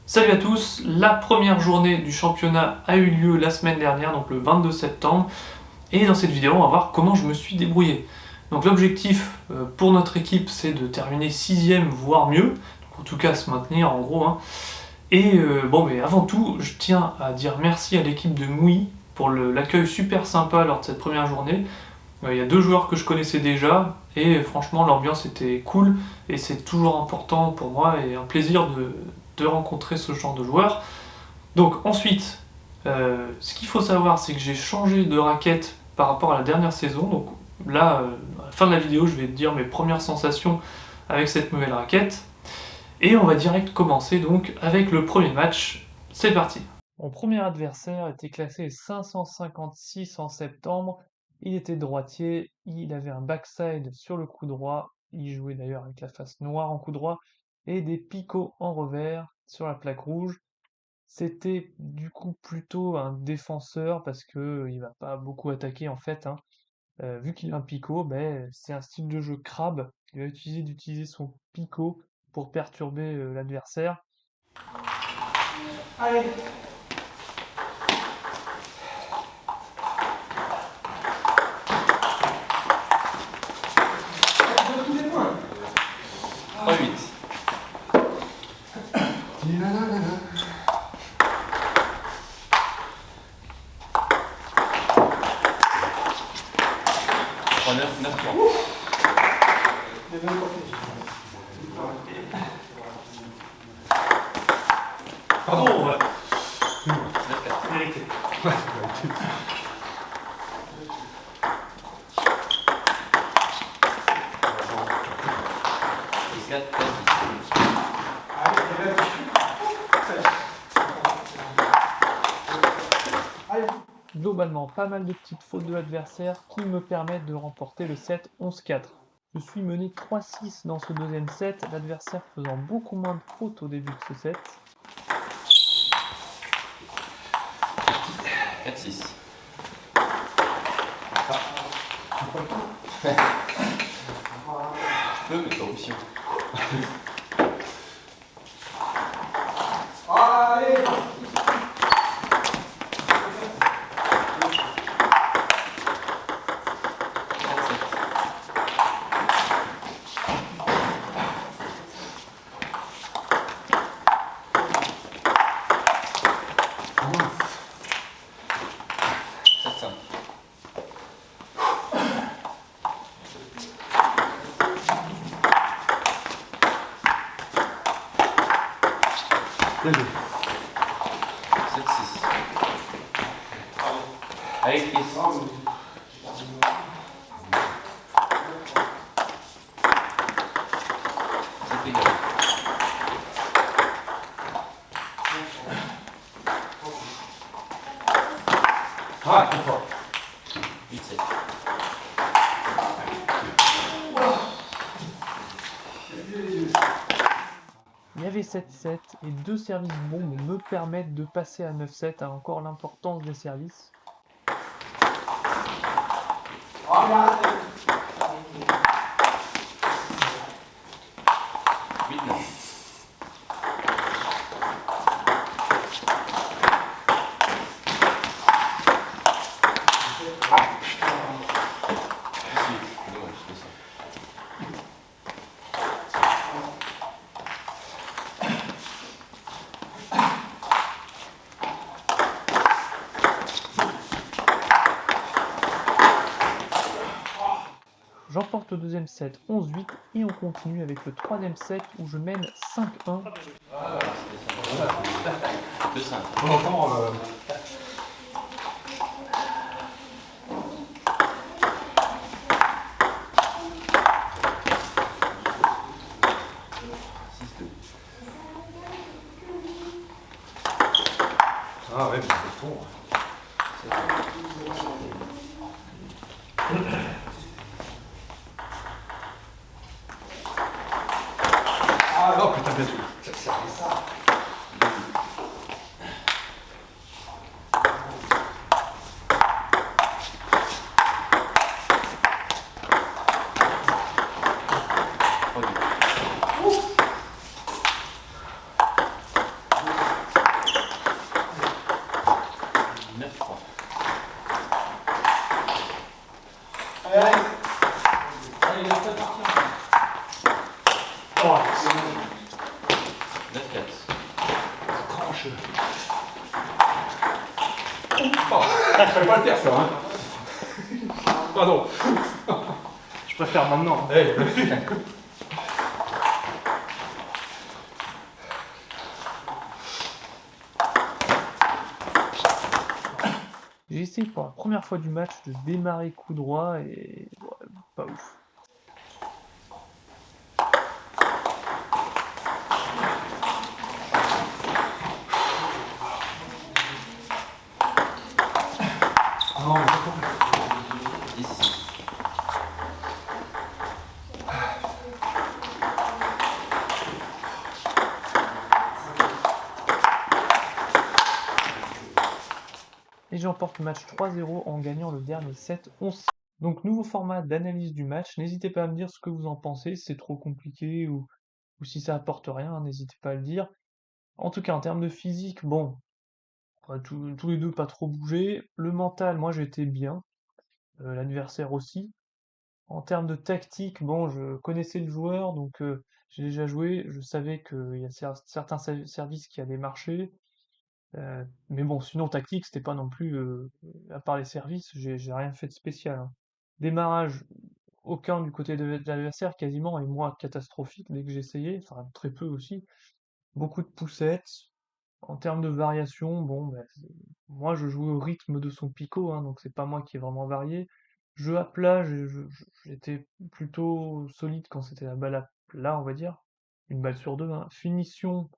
Salut à tous, la première journée du championnat a eu lieu la semaine dernière, donc le 22 septembre, et dans cette vidéo on va voir comment je me suis débrouillé. Donc l'objectif pour notre équipe c'est de terminer 6ème voire mieux, donc en tout cas se maintenir en gros. Et mais avant tout je tiens à dire merci à l'équipe de Mouy pour l'accueil super sympa lors de cette première journée. Il y a 2 joueurs que je connaissais déjà et franchement l'ambiance était cool et c'est toujours important pour moi et un plaisir de rencontrer ce genre de joueurs. Donc ensuite, ce qu'il faut savoir c'est que j'ai changé de raquette par rapport à la dernière saison. Donc là, à la fin de la vidéo, je vais te dire mes premières sensations avec cette nouvelle raquette. Et on va direct commencer donc avec le premier match. C'est parti. Mon premier adversaire était classé 556 en septembre. Il était droitier, il avait un backside sur le coup droit, il jouait d'ailleurs avec la face noire en coup droit et des picots en revers sur la plaque rouge. C'était du coup plutôt un défenseur parce que il va pas beaucoup attaquer en fait. Vu qu'il a un picot, c'est un style de jeu crabe. Il va d'utiliser son picot pour perturber l'adversaire. Allez. 3-8. Pardon, ouais. Globalement, pas mal de petites fautes de l'adversaire qui me permettent de remporter le set 11-4. Je suis mené 3-6 dans ce deuxième set, l'adversaire faisant beaucoup moins de fautes au début de ce set. 4-6. Je peux, mais t'as option. Allez! Allez, Chris. C'est égal. Ah, trop fort. 8-7. Il y avait 7-7 et 2 services bombes me permettent de passer à 9-7, encore l'importance des services. J'emporte le deuxième set 11-8 et on continue avec le troisième set où je mène 5-1. De 5. On entend. Ah ouais, mais c'est fond. Ah non, putain, bien joué. Ça. Oh, je peux pas le faire ça, hein. Pardon. Je préfère maintenant. Hey. J'ai essayé pour la première fois du match de démarrer coup droit et ouais, pas ouf. Non, mais pas compris. 10. Et j'emporte le match 3-0 en gagnant le dernier set 11. Donc nouveau format d'analyse du match, n'hésitez pas à me dire ce que vous en pensez, si c'est trop compliqué ou si ça apporte rien, hein, n'hésitez pas à le dire. En tout cas, en termes de physique, bon, tous les deux pas trop bougé. Le mental, moi j'étais bien, l'adversaire aussi. En termes de tactique, bon, je connaissais le joueur, donc j'ai déjà joué, je savais qu'il y a certains services qui allaient marcher. Mais bon, sinon tactique, c'était pas non plus, à part les services, j'ai rien fait de spécial, hein. Démarrage, aucun du côté de l'adversaire quasiment, et moi catastrophique dès que j'essayais, enfin très peu aussi. Beaucoup de poussettes. En termes de variation, bon, bah, moi je joue au rythme de son picot, hein, donc c'est pas moi qui ai vraiment varié. Jeu à plat, j'étais plutôt solide quand c'était la balle à plat, on va dire. Une balle sur deux, hein. Finition,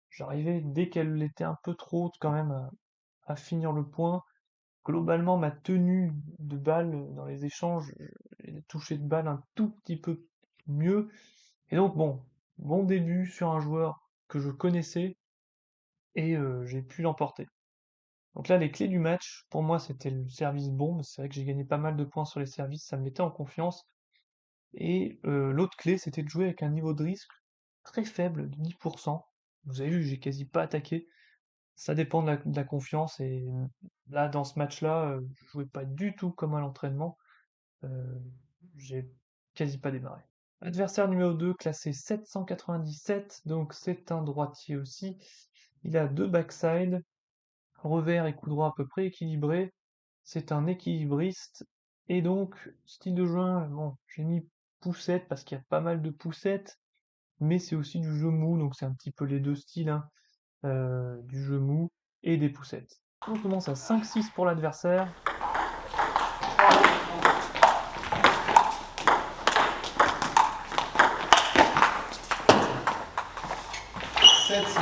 j'arrivais dès qu'elle était un peu trop haute quand même à finir le point. Globalement, ma tenue de balle dans les échanges, les touchés de balle un tout petit peu mieux. Et donc bon, bon début sur un joueur que je connaissais et j'ai pu l'emporter. Donc là, les clés du match, pour moi, c'était le service bombe. C'est vrai que j'ai gagné pas mal de points sur les services, ça me mettait en confiance. Et l'autre clé, c'était de jouer avec un niveau de risque très faible, de 10%. Vous avez vu, j'ai quasi pas attaqué. Ça dépend de la confiance. Et là, dans ce match-là, je jouais pas du tout comme à l'entraînement. Euh, j'ai quasi pas démarré. Adversaire numéro 2, classé 797, donc c'est un droitier aussi. Il a deux backsides, revers et coup droit à peu près équilibrés. C'est un équilibriste. Et donc, style de jeu, bon, j'ai mis poussette parce qu'il y a pas mal de poussettes, mais c'est aussi du jeu mou, donc c'est un petit peu les deux styles, hein, du jeu mou et des poussettes. On commence à 5-6 pour l'adversaire. 7-6.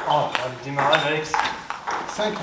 Oh, le démarrage, Alex. 5-8.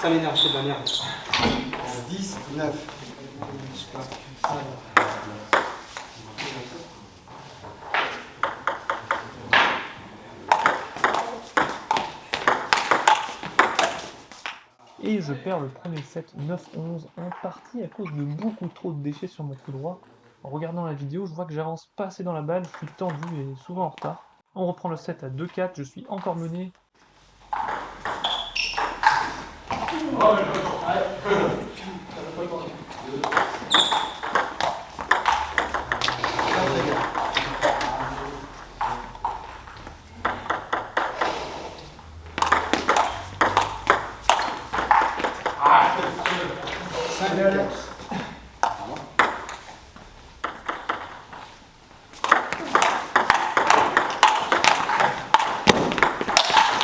Ça m'énerve, c'est de la merde. 10, 9. et je perds le premier set 9-11 en partie à cause de beaucoup trop de déchets sur mon coup droit. En regardant la vidéo, je vois que j'avance pas assez dans la balle, je suis tendu et souvent en retard. On reprend le set à 2-4, je suis encore mené.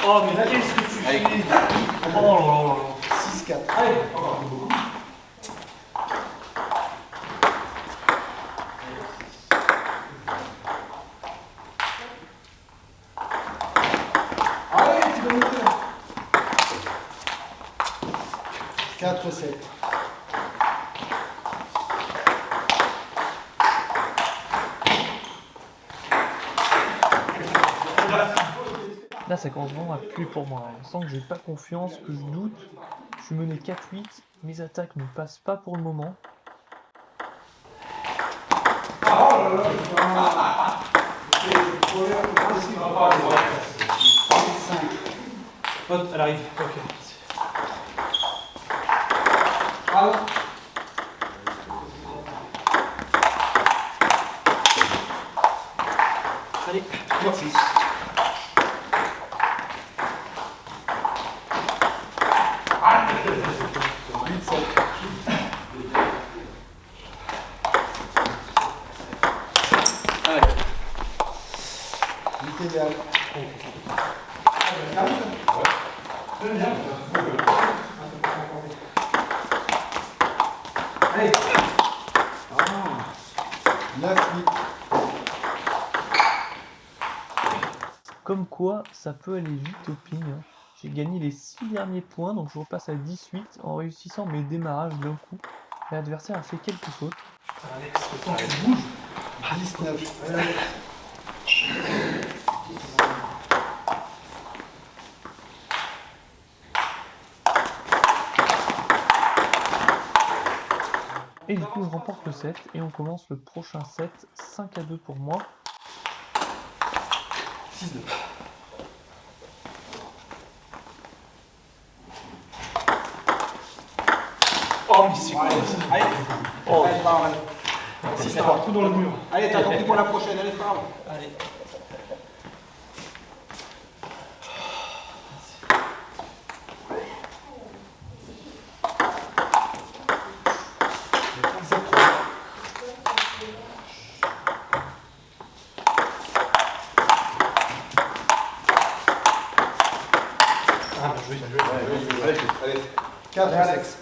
Oh mais qu'est-ce que tu fais? Oh là là là. 6-4. Allez. Allez, tu peux monter là. 4-7. Là, ça commence vraiment à plus pour moi. Je sens que j'ai pas confiance, que je doute. Je suis mené 4-8, mes attaques ne passent pas pour le moment. Elle arrive. Ok. Allez, merci. Allez. 9-8. Comme quoi, ça peut aller vite au ping. J'ai gagné les 6 derniers points, donc je repasse à 18 en réussissant mes démarrages d'un coup. L'adversaire a fait quelques fautes. Alex, le temps tu bouges. 19. Allez. Et du coup, je remporte le set et on commence le prochain set 5-2 pour moi. 6-2. Oh, mais c'est Allez. Allez. Oh. Allez, pas mal. C'est partout dans le mur. Allez, t'as compris pour la prochaine. Allez, pas mal. Allez. Allez. 4 Alex.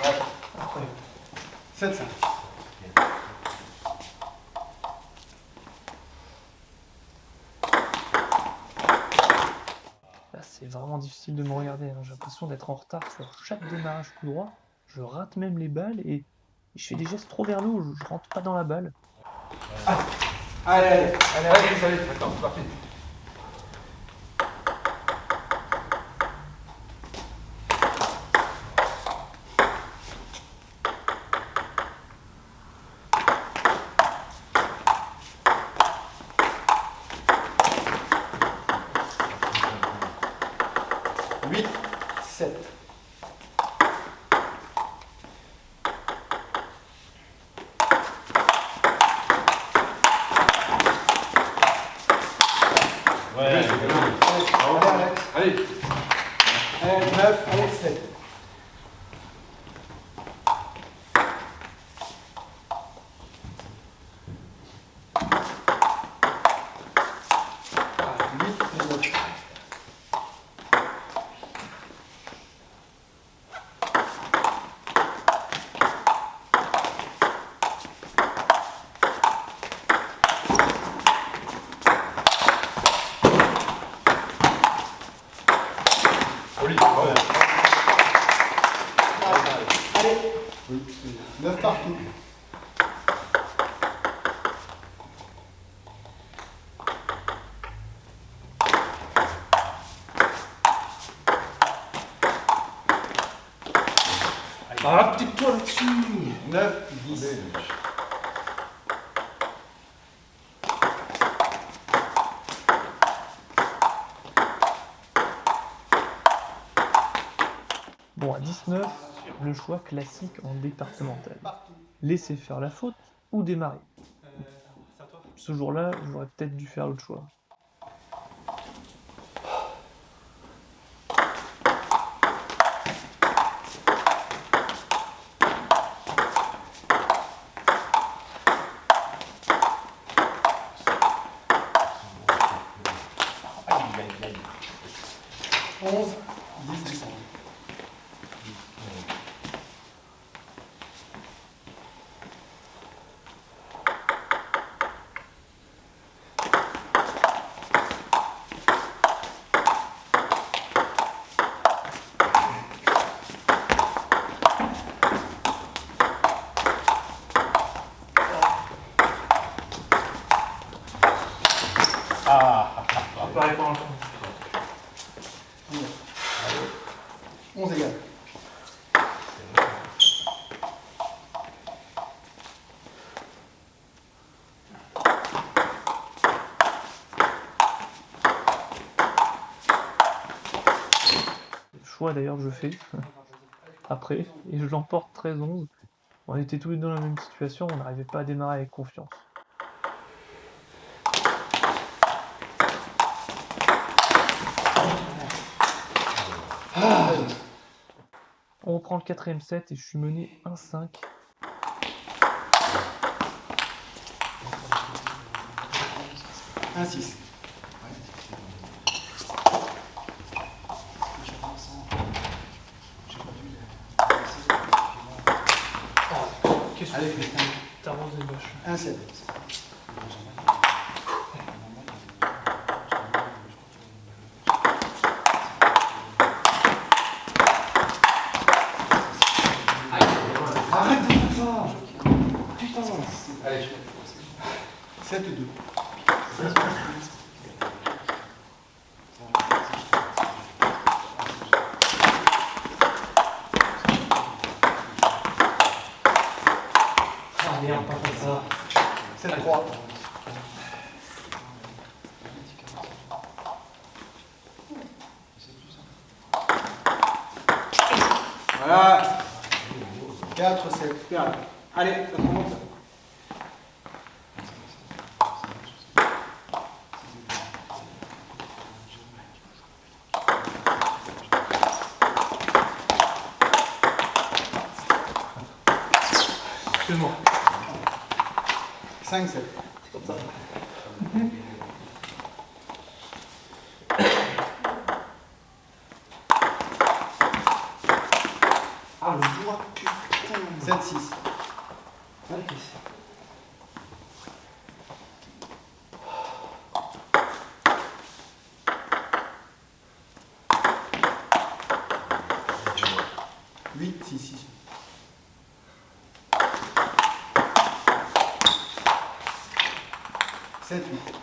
Ouais. 7-5. Là, c'est vraiment difficile de me regarder. J'ai l'impression d'être en retard sur chaque démarrage coup droit. Je rate même les balles et je fais des gestes trop vers le haut. Je rentre pas dans la balle. Allez. Attends, c'est parti. Huit, 7. dessus. 9, 10. Bon, à 19, le choix classique en départemental. Laisser faire la faute ou démarrer. Ce jour-là, j'aurais peut-être dû faire l'autre choix. Aïe, aïe, aïe. 11, 10, 10. Pareil pendant le temps. 11 égales. Le choix d'ailleurs que je fais après, et je l'emporte 13-11. On était tous les deux dans la même situation, on n'arrivait pas à démarrer avec confiance. On reprend le 4ème set et je suis mené 1-5. Un 6. Qu'est-ce que Allez, tu fais? T'arroses les bâches. un 7. Arrête de faire ça. Putain. Allez, 7, 2. Ah merde, pas comme ça. 7, 3. Voilà. 4, 7. Bien. Allez, ça remonte. Excuse-moi. 5, 7. Ah, le bois, putain. 7, 6. Huit, 6, 6. Sept, 8.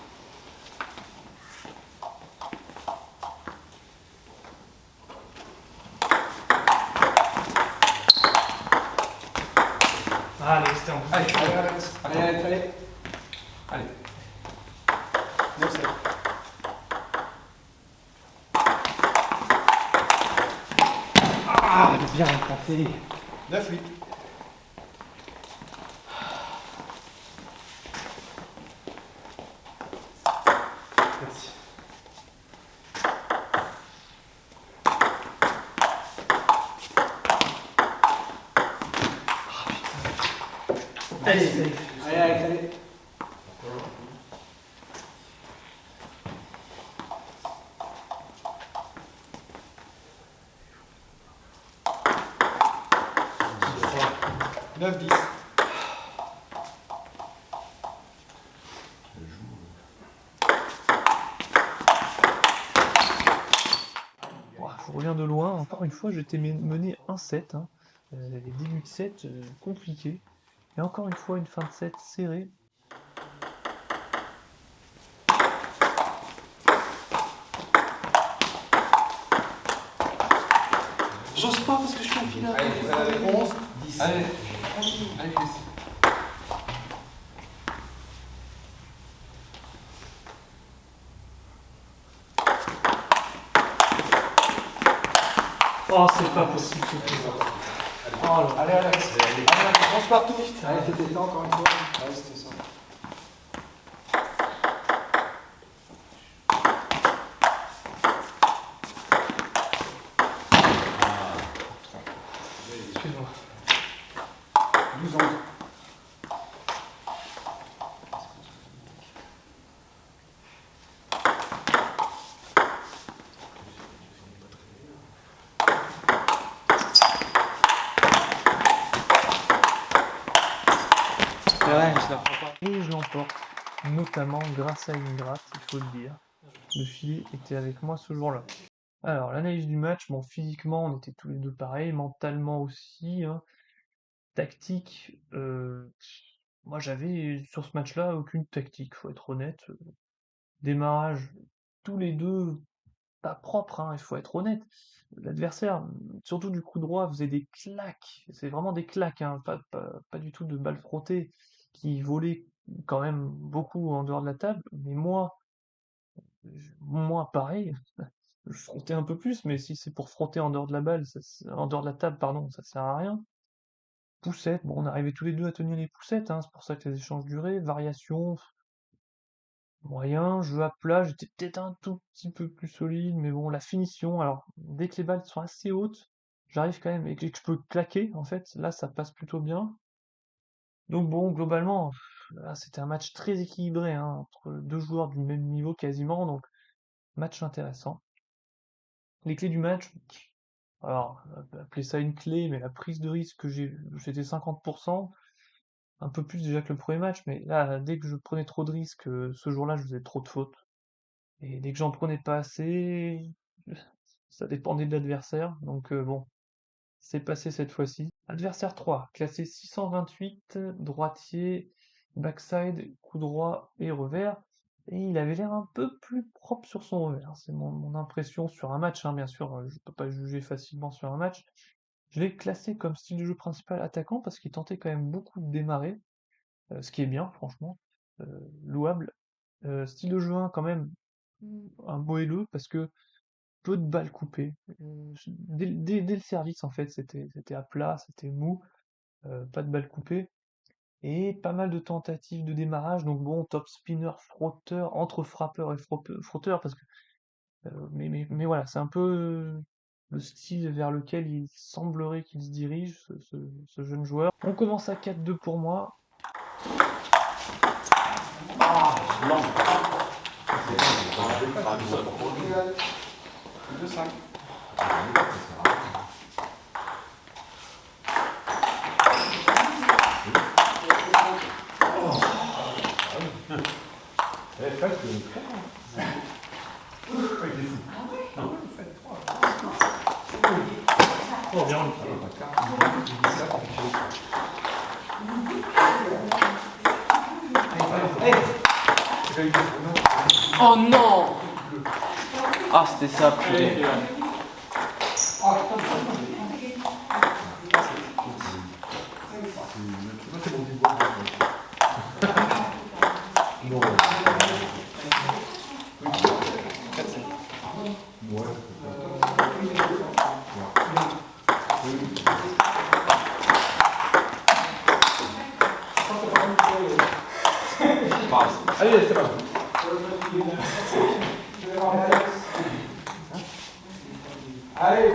Allez, c'était en Allez, allez, allez, allez, allez. Allez. 9, 7. Ah, bien passé. 9, 8. Merci. Allez, safe. Allez, allez, allez. Neuf, 10. Je reviens de loin, encore une fois j'étais mené 1-7. Hein. Les débuts de set compliqués. Et encore une fois une fin de set serrée. J'ose pas parce que je suis en finale. Allez, 11, 10. 10. Allez, allez, Chris. Oh, c'est pas possible. Oh là. Allez, Alex. Allez, Alex, partout. Allez, c'était ça encore une fois. Allez, c'était ça. Excuse-moi. 12 ans. C'est vrai, je la prends pas. Et je l'emporte, notamment grâce à une gratte, il faut le dire. Le filet était avec moi ce jour-là. Alors, l'analyse du match, bon, physiquement, on était tous les deux pareils, mentalement aussi, hein. Tactique, moi j'avais sur ce match-là aucune tactique, faut être honnête. Démarrage, tous les deux pas propre, hein, il faut être honnête. L'adversaire, surtout du coup droit, faisait des claques. C'est vraiment des claques, hein, pas du tout de balles frottées qui volaient quand même beaucoup en dehors de la table. Mais moi pareil, je frottais un peu plus, mais si c'est pour frotter en dehors de la balle, en dehors de la table, pardon, ça sert à rien. Poussettes, bon, on arrivait tous les deux à tenir les poussettes, hein, c'est pour ça que les échanges duraient. Variation, moyen, jeu à plat, j'étais peut-être un tout petit peu plus solide, mais bon, la finition, alors, dès que les balles sont assez hautes, j'arrive quand même, et que je peux claquer, en fait, là, ça passe plutôt bien. Donc bon, globalement, là, c'était un match très équilibré, hein, entre deux joueurs du même niveau quasiment, donc match intéressant. Les clés du match, alors, appelez ça une clé, mais la prise de risque j'étais 50%, un peu plus déjà que le premier match, mais là, dès que je prenais trop de risques, ce jour-là, je faisais trop de fautes. Et dès que j'en prenais pas assez, ça dépendait de l'adversaire, donc bon, c'est passé cette fois-ci. Adversaire 3, classé 628, droitier, backside, coup droit et revers, et il avait l'air un peu plus propre sur son revers, c'est mon impression sur un match, hein, bien sûr, je peux pas juger facilement sur un match. Je l'ai classé comme style de jeu principal attaquant parce qu'il tentait quand même beaucoup de démarrer, ce qui est bien, franchement, louable. Style de jeu 1, quand même, un moelleux parce que peu de balles coupées. Dès le service, en fait, c'était à plat, c'était mou, pas de balles coupées. Et pas mal de tentatives de démarrage, donc bon, top spinner, frotteur, entre frappeur et frotteur, parce que, mais voilà, c'est un peu le style vers lequel il semblerait qu'il se dirige, ce jeune joueur. On commence à 4-2 pour moi. Deux, 5. Eh, presque. Oh, bien. Oh non! Ah, c'était ça, purée. Allez, c'est pas bon. Allez.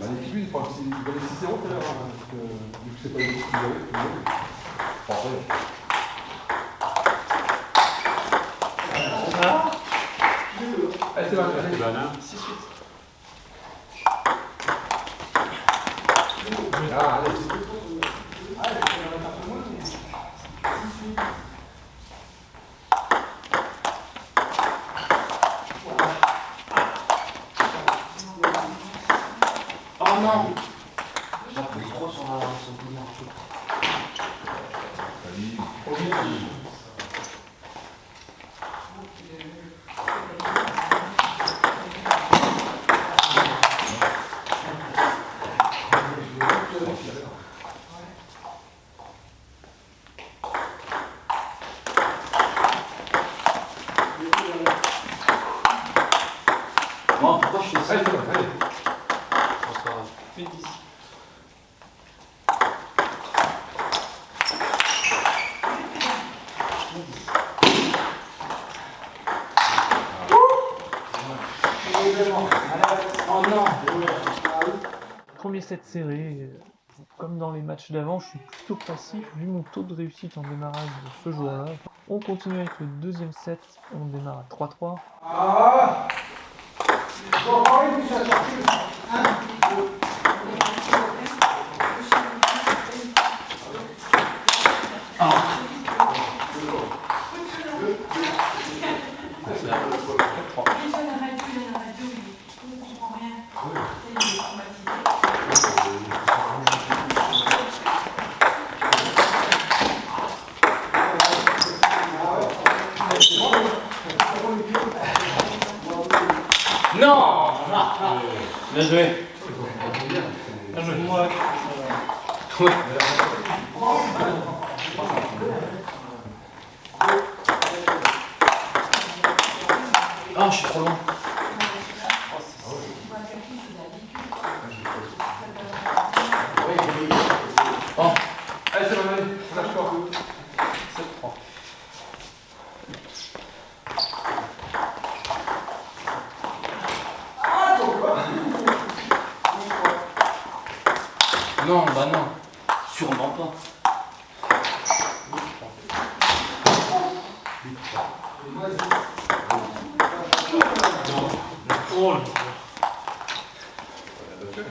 L'équipe, il va aller 6-0 tout à l'heure, hein, parce que vu que c'est pas l'équipe qui va aller, allez, c'est bon, allez. 6-8. Ah, allez. Oh non! J'appuie trop sur le bouillon. Premier set serré, comme dans les matchs d'avant, je suis plutôt passif vu mon taux de réussite en démarrage de ce jour-là. On continue avec le deuxième set, on démarre à 3-3. Ah, bon, pareil, ça sortit. 1, 2. Non. Bien joué. Bien joué. Ouais. Oh, je suis trop loin. Oh. Allez, c'est bon, allez, on lâche pas. 7-3. Non, bah non. Sûrement pas. Oh là. Après,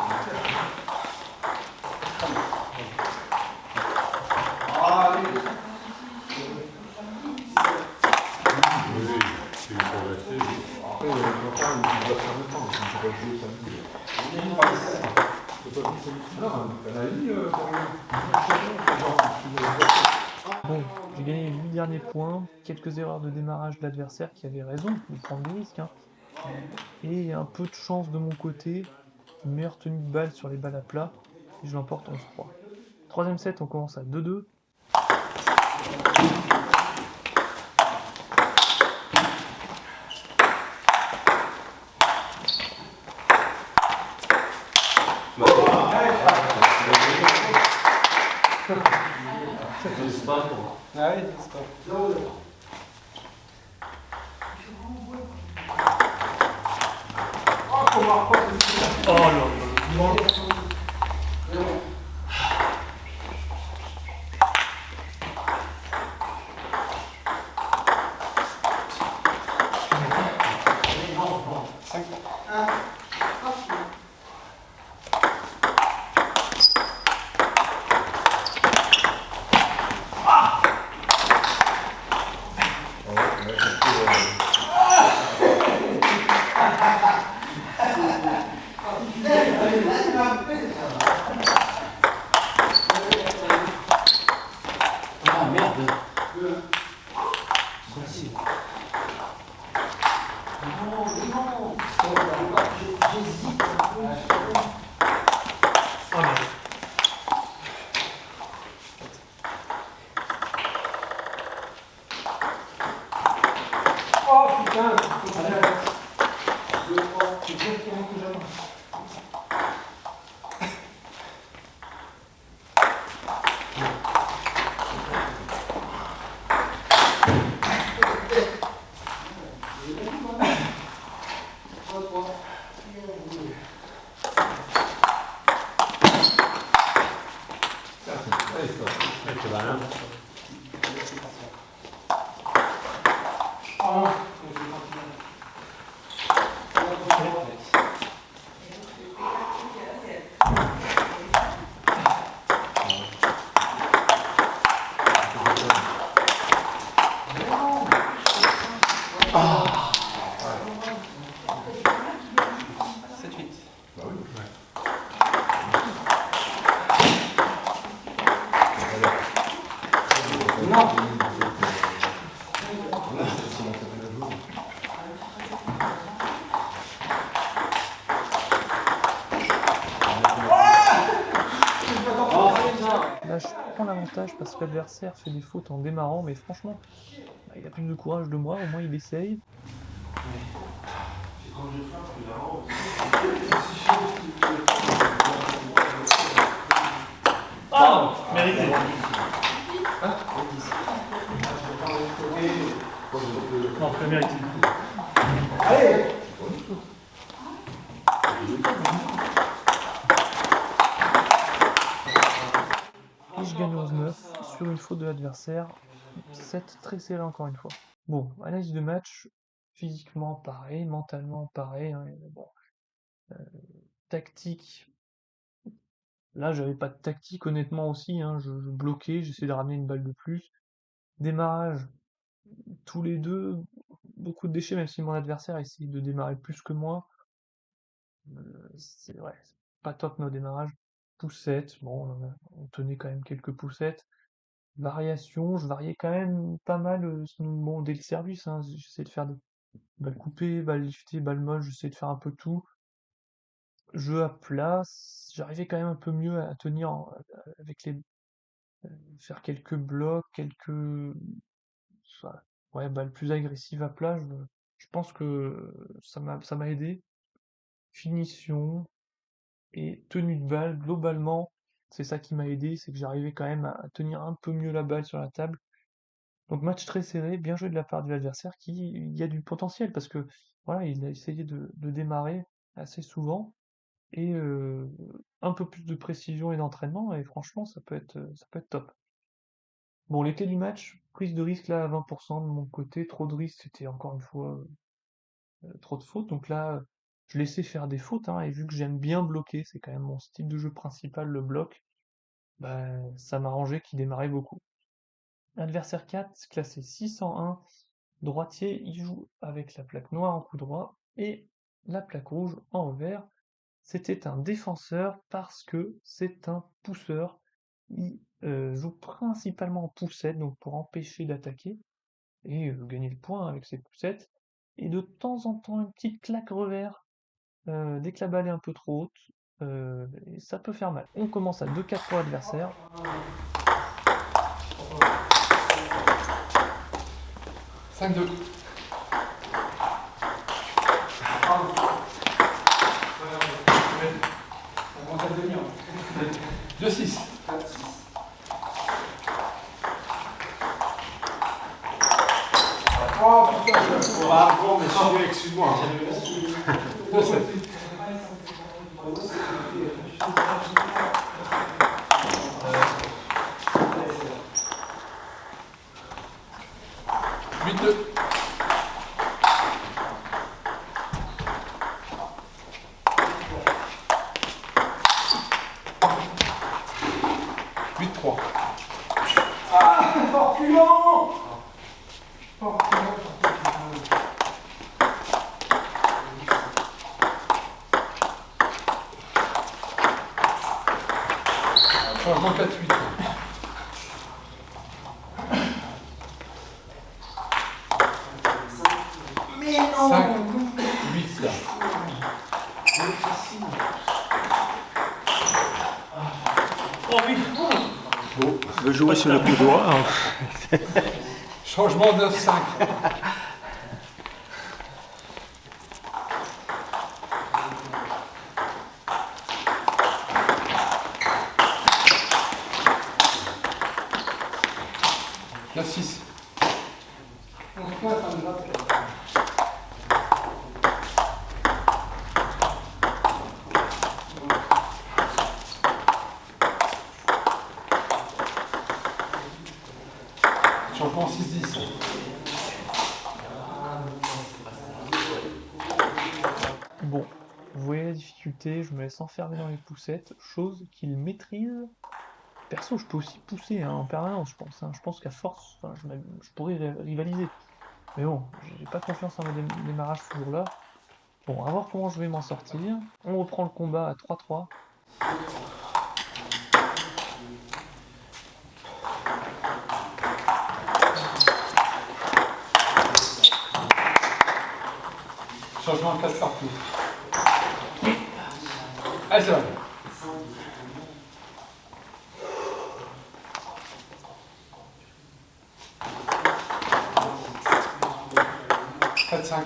il va faire le temps, il ne peut pas jouer samedi. Bon, j'ai gagné les 8 derniers points, quelques erreurs de démarrage de l'adversaire qui avait raison de prendre des risques, hein. Et un peu de chance de mon côté, une meilleure tenue de balle sur les balles à plat, et je l'emporte 11-3. Troisième set, on commence à 2-2. Ah oui, c'est pas. Oh là là. Ah merde. Oh merde. Oh putain, c'est exactement ce que j'attends. Ah. 7-8. Bah oui, Non. Là, je prends l'avantage parce que l'adversaire fait des fautes en démarrant, mais franchement, bah, il a plus de courage de moi, au moins il essaye. Oh, mérité. Non, très mérité. Allez. sur une faute de l'adversaire. 7 très serré encore une fois. Bon, analyse de match, physiquement pareil, mentalement pareil, hein, bon, tactique, là j'avais pas de tactique honnêtement aussi, hein, je bloquais, j'essayais de ramener une balle de plus. Démarrage, tous les deux, beaucoup de déchets, même si mon adversaire essayait de démarrer plus que moi. C'est ouais, c'est pas top nos démarrages. Poussette, bon, on tenait quand même quelques poussettes. Variation, je variais quand même pas mal, bon, dès le service, hein, j'essayais de faire des balles coupées, balles liftées, balles molles, j'essayais de faire un peu tout. Jeu à plat, j'arrivais quand même un peu mieux à tenir avec les faire quelques blocs, quelques ouais, balles plus agressives à plat, je pense que ça m'a aidé. Finition et tenue de balle, globalement, c'est ça qui m'a aidé, c'est que j'arrivais quand même à tenir un peu mieux la balle sur la table. Donc match très serré, bien joué de la part de l'adversaire qui il y a du potentiel parce que voilà, il a essayé de démarrer assez souvent et un peu plus de précision et d'entraînement et franchement ça peut être top. Bon, les clés du match, prise de risque là à 20% de mon côté, trop de risques, c'était encore une fois trop de fautes. Donc là, je laissais faire des fautes, hein, et vu que j'aime bien bloquer, c'est quand même mon style de jeu principal, le bloc, bah, ça m'arrangeait qu'il démarrait beaucoup. Adversaire 4, classé 601, droitier, il joue avec la plaque noire en coup droit et la plaque rouge en revers. C'était un défenseur parce que c'est un pousseur. Il joue principalement en poussette, donc pour empêcher d'attaquer et gagner le point avec ses poussettes. Et de temps en temps, une petite claque revers dès que la balle est un peu trop haute. Et ça peut faire mal. On commence à 2-4 pour l'adversaire. 5-2. On commence à le tenir. 2-6. 4-6. Oh putain, Bon, mais excuse-moi. 2-7. 8-2. 8-3. Ah, Porculant. Changement 4-8. Mais non. 5-8 là. Oh oui! Tu veux jouer sur le coup droit, hein. Changement 9-5. La 6. Changement 6-10. Bon, vous voyez la difficulté, je me laisse enfermer dans les poussettes, chose qu'il maîtrise. Perso, je peux aussi pousser hein, en permanence, je pense. Hein. Je pense qu'à force, enfin, je pourrais rivaliser. Mais bon, j'ai pas confiance en mes démarrages ce jour-là. Bon, à voir comment je vais m'en sortir. On reprend le combat à 3-3. Changement 4 partout. Allez, c'est bon. 4-5.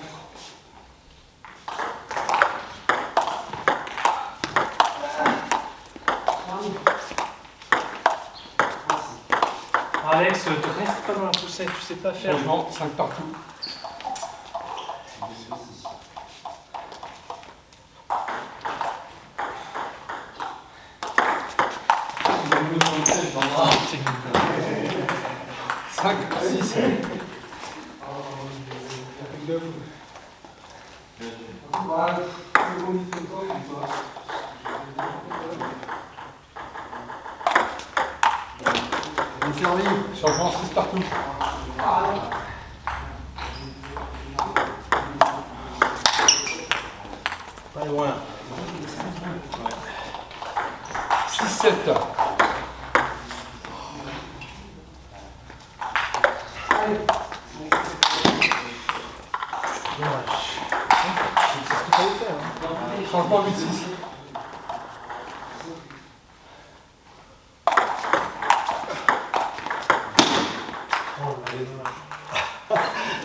Alex, te reste pas dans la poussette, tu sais pas faire. Changement 5 partout. Ah, c'est nul. 5, 6. Bien servi. Changement 6 partout. Pas loin. 6, 7. Changement 8, 6.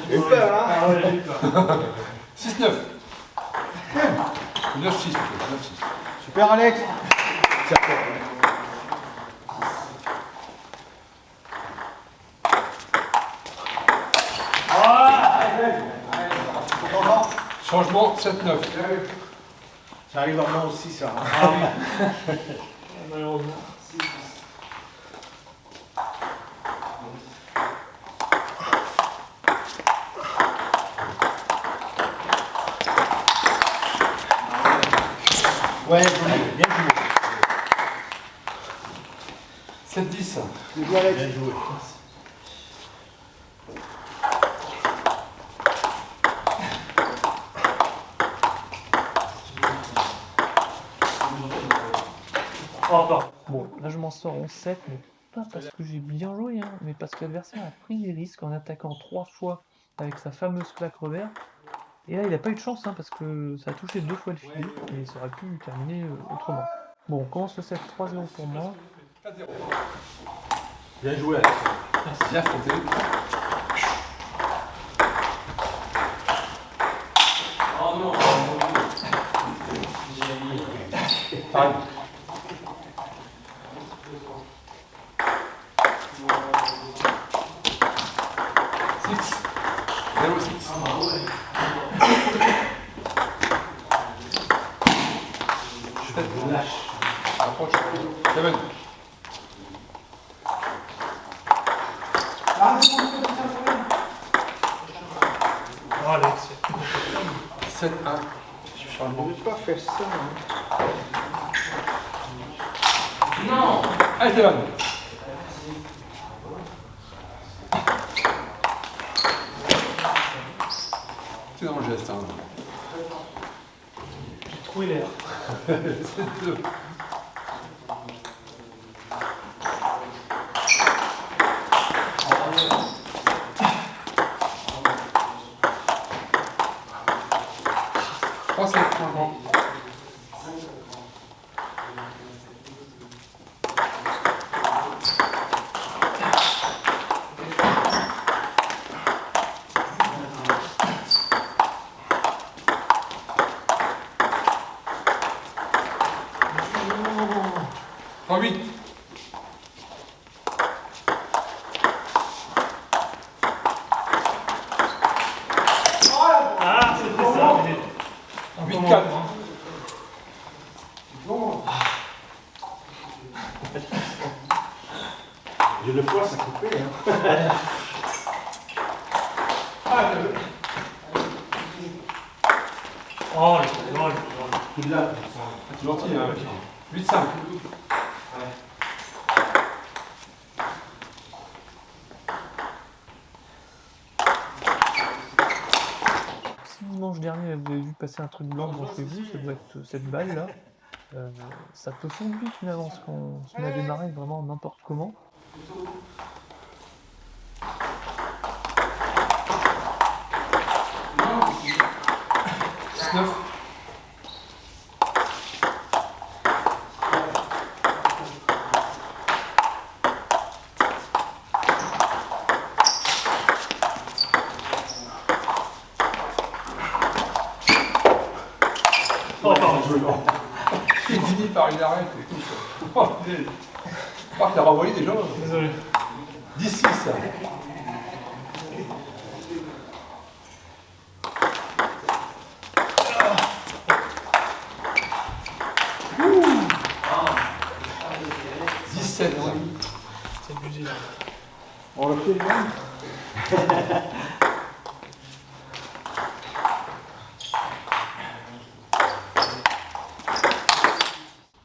J'ai eu peur, hein? 6, 9. 9, 6. 9, 6. Super, Alex. Changement 7, 9. Ça arrive à moi aussi, ça. Malheureusement. Ouais, joli, bien joué. 7, 10. Bien joué, Alex. Bien joué. Oh, pardon. Bon, là je m'en sors 11-7, mais pas parce que j'ai bien joué, hein, mais parce que l'adversaire a pris des risques en attaquant 3 fois avec sa fameuse claque revers. Et là, il n'a pas eu de chance, hein, parce que ça a touché 2 fois le filet, et ça aurait pu terminer autrement. Bon, on commence le set 3-0 pour moi. 4, 0. Bien joué, Alex. Bien affronté. Oh non. Pareil. 6. 0, 6. Lâche. Approche. 7. Oh, Alex. 7, 1. Je ne voulais pas faire ça. Hein. Non. Allez, Stéphane. C'est dans le geste. Hein. J'ai trouvé l'air. 7, 2. Oh, c'est changement. En 8. Ah, c'était ça, mais... 8, 4. Je le vois, ça coupait. Hein. Oh, non, Tu l'as. C'est gentil, hein. 8, 5. Si dimanche dernier vous avez vu passer un truc blanc devant chez vous, ça doit être cette balle là. Ça peut fondre vite une avance quand on se met à démarrer vraiment n'importe comment. 9. Oh, pardon. Il finit par une arrête et tout. Oh, je crois qu'il a renvoyé déjà. Désolé. 10, 6. C'est abusé là. On le fait, même.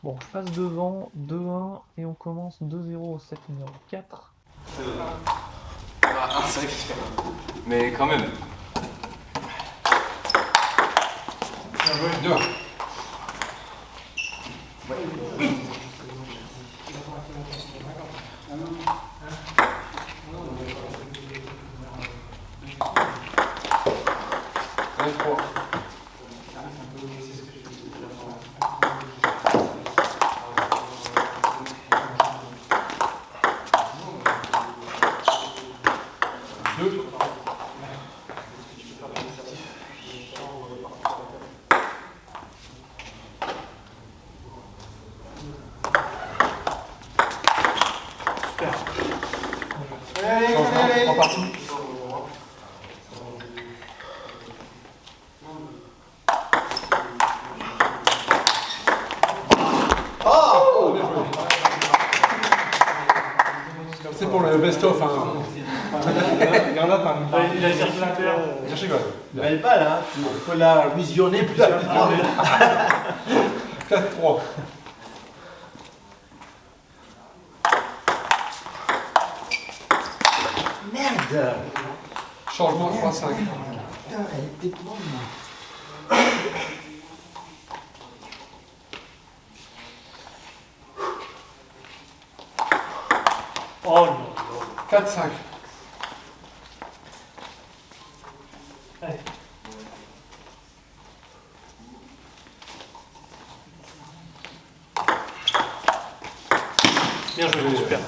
Bon, je passe devant 2-1 et on commence 2-0 au set numéro 4. Ah, c'est vrai que... Mais quand même. Bien joué, 2-1. Allez. En partie. Oh, Bien joué. C'est pour le best-of. Hein. Il y en a pas. Il a circulateur. Bien joué. elle est pas là, il faut la visionner plusieurs fois. 4-3. Merde. Changement 3-5. Putain, elle était bonne. Oh non. 4-5. Allez. Bien joué, super.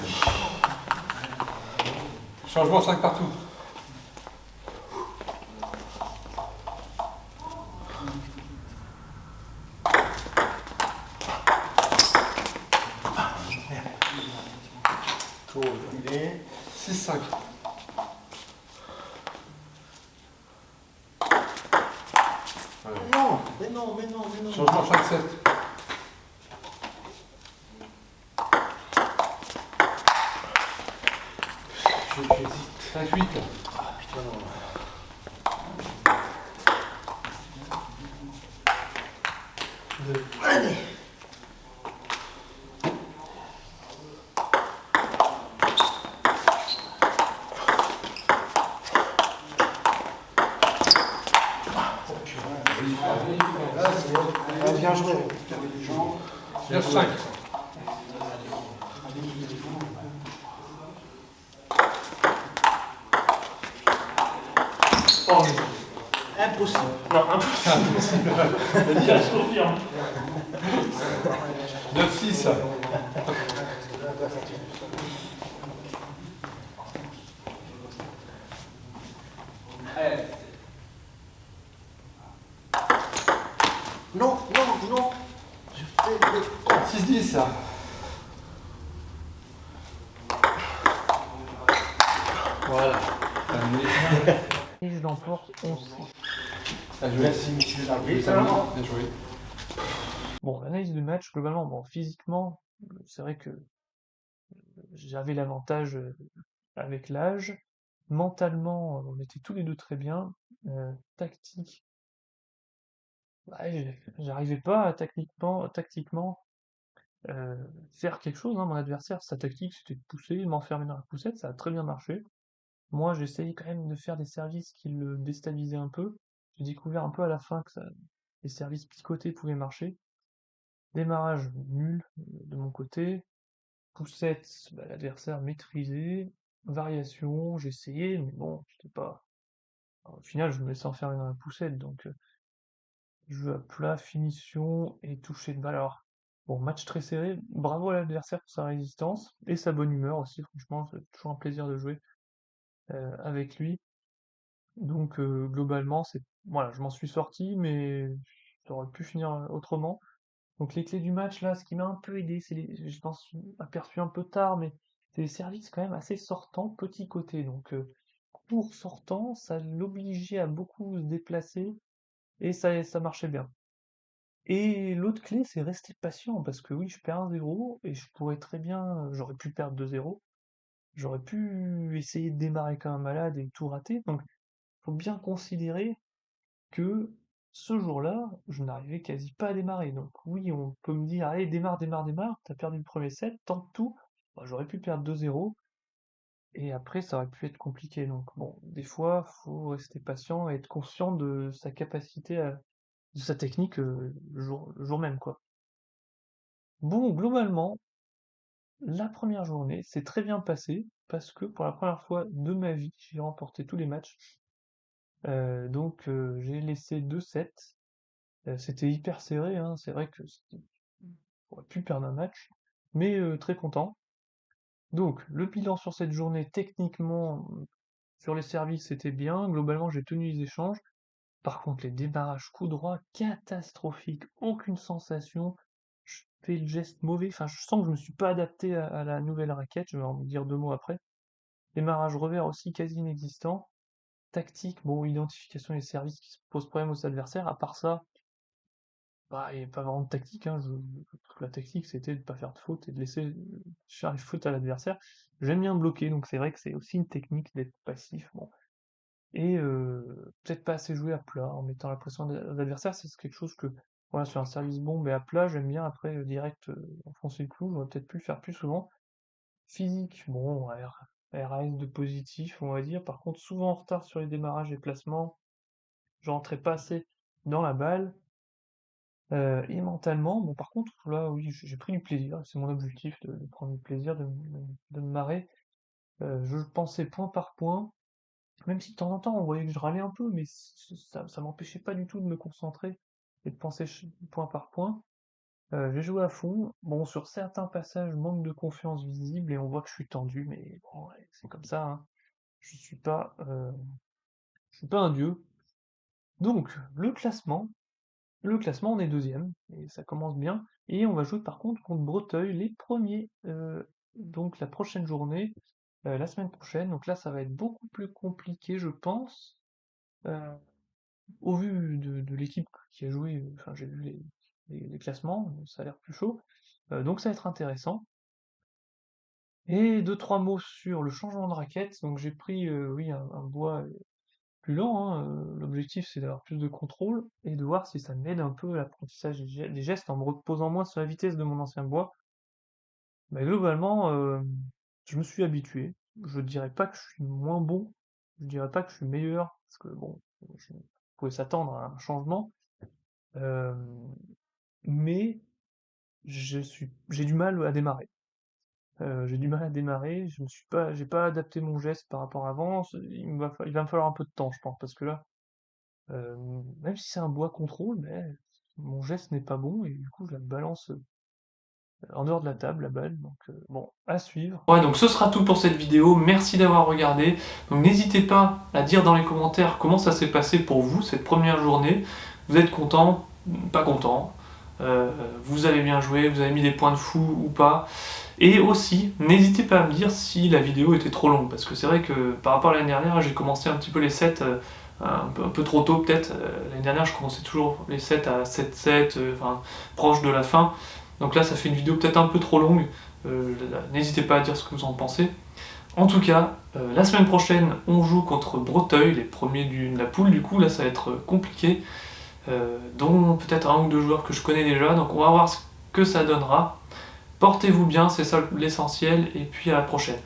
Changement 5 partout. Trop reculé. 6-5. Non, mais non, mais non, mais non. Changement 5-7. J'hésite. 5-8. Ah putain, non. Allez. Bien joué. 9-5. Oh, Impossible. non, impossible. Je confirme. 9-6. Non, non, non. Je fais des... 6-10. Voilà. Et je l'emporte 11-6. Bien joué. Merci, monsieur l'arbitre. Bien joué. Bon, l'analyse de match, globalement, bon, physiquement, c'est vrai que j'avais l'avantage avec l'âge. Mentalement, on était tous les deux très bien. Tactique, ouais, j'arrivais pas à tactiquement faire quelque chose, hein. Mon adversaire, sa tactique, c'était de pousser, de m'enfermer dans la poussette, ça a très bien marché. Moi, j'essayais quand même de faire des services qui le déstabilisaient un peu. J'ai découvert un peu à la fin que les services picotés pouvaient marcher. Démarrage nul de mon côté. Poussette, bah, l'adversaire maîtrisé. Variation, j'ai essayé, mais bon, j'étais pas. Au final, je me laissais enfermer dans la poussette, donc jeu à plat, finition et toucher de balle. Alors, bon, match très serré. Bravo à l'adversaire pour sa résistance et sa bonne humeur aussi. Franchement, c'est toujours un plaisir de jouer avec lui. Donc, globalement, voilà, je m'en suis sorti, mais ça aurait pu finir autrement. Donc, les clés du match, là, ce qui m'a un peu aidé, je m'en suis aperçu un peu tard, mais c'est des services quand même assez sortants, petit côté. Donc, pour sortant, ça l'obligeait à beaucoup se déplacer et ça marchait bien. Et l'autre clé, c'est rester patient, parce que oui, je perds 1-0 et je pourrais très bien, j'aurais pu perdre 2-0, j'aurais pu essayer de démarrer comme un malade et tout rater. Donc, faut bien considérer que ce jour-là, je n'arrivais quasi pas à démarrer. Donc oui, on peut me dire: «Allez, démarre, démarre, démarre, t'as perdu le premier set, tente tout». Bah, j'aurais pu perdre 2-0 et après ça aurait pu être compliqué. Donc bon, des fois, faut rester patient et être conscient de sa capacité à de sa technique, le jour même, quoi. Bon, globalement, la première journée s'est très bien passée parce que pour la première fois de ma vie, j'ai remporté tous les matchs. Donc j'ai laissé 2 sets. C'était hyper serré, hein, c'est vrai que on aurait pu perdre un match, mais très content. Donc le bilan sur cette journée, techniquement, sur les services, c'était bien. Globalement, j'ai tenu les échanges. Par contre, les démarrages coup droit, catastrophiques, aucune sensation. Je fais le geste mauvais, enfin, je sens que je me suis pas adapté à la nouvelle raquette, je vais en dire 2 mots après. Démarrage revers aussi quasi inexistant. Tactique, bon, identification des services qui se posent problème aux adversaires. À part ça, bah, il y a pas vraiment de tactique, hein. La tactique, c'était de pas faire de faute et de laisser faire les fautes à l'adversaire. J'aime bien bloquer, donc c'est vrai que c'est aussi une technique d'être passif, bon. Et peut-être pas assez jouer à plat, en mettant la pression à l'adversaire, c'est quelque chose que, voilà, sur un service bombe et à plat, j'aime bien après, direct, enfoncer le clou, j'aurais peut-être pu le faire plus souvent. Physique, bon, RAS de positif, on va dire. Par contre, souvent en retard sur les démarrages et placements, je rentrais pas assez dans la balle. Et mentalement, bon par contre, là oui, j'ai pris du plaisir, c'est mon objectif de prendre du plaisir, de me marrer. Je pensais point par point, même si de temps en temps on voyait que je râlais un peu, mais ça m'empêchait pas du tout de me concentrer et de penser point par point. J'ai joué à fond. Bon, sur certains passages, manque de confiance visible et on voit que je suis tendu, mais bon, ouais, c'est comme ça, hein. Je suis pas, je suis pas un dieu. Donc, le classement, on est deuxième, et ça commence bien. Et on va jouer par contre contre Breteuil, les premiers, donc la prochaine journée, la semaine prochaine. Donc là, ça va être beaucoup plus compliqué, je pense. Euh, Au vu de l'équipe qui a joué, enfin j'ai vu les classements, ça a l'air plus chaud. Donc ça va être intéressant. Et deux, trois mots sur le changement de raquette. Donc j'ai pris oui, un bois plus lent, hein. L'objectif c'est d'avoir plus de contrôle et de voir si ça m'aide un peu à l'apprentissage des gestes en me reposant moins sur la vitesse de mon ancien bois. Mais globalement, je me suis habitué. Je dirais pas que je suis moins bon, je dirais pas que je suis meilleur, parce que bon, je pouvais s'attendre à un changement. Euh, mais j'ai du mal à démarrer. J'ai du mal à démarrer, j'ai pas adapté mon geste par rapport à avant. Il va me falloir un peu de temps, je pense, parce que là, même si c'est un bois contrôle, mais mon geste n'est pas bon et du coup je la balance en dehors de la table, la balle. Donc bon, à suivre. Ouais, donc ce sera tout pour cette vidéo. Merci d'avoir regardé. Donc n'hésitez pas à dire dans les commentaires comment ça s'est passé pour vous cette première journée. Vous êtes content, pas content, vous avez bien joué, vous avez mis des points de fou ou pas. Et aussi, n'hésitez pas à me dire si la vidéo était trop longue, parce que c'est vrai que par rapport à l'année dernière, j'ai commencé un petit peu les sets un peu trop tôt peut-être. L'année dernière, je commençais toujours les sets à 7-7, enfin proche de la fin. Donc là, ça fait une vidéo peut-être un peu trop longue. N'hésitez pas à dire ce que vous en pensez. En tout cas, la semaine prochaine, on joue contre Breteuil, les premiers de la poule. Du coup, là, ça va être compliqué. Dont peut-être un ou deux joueurs que je connais déjà. Donc on va voir ce que ça donnera. Portez-vous bien, c'est ça l'essentiel. Et puis à la prochaine.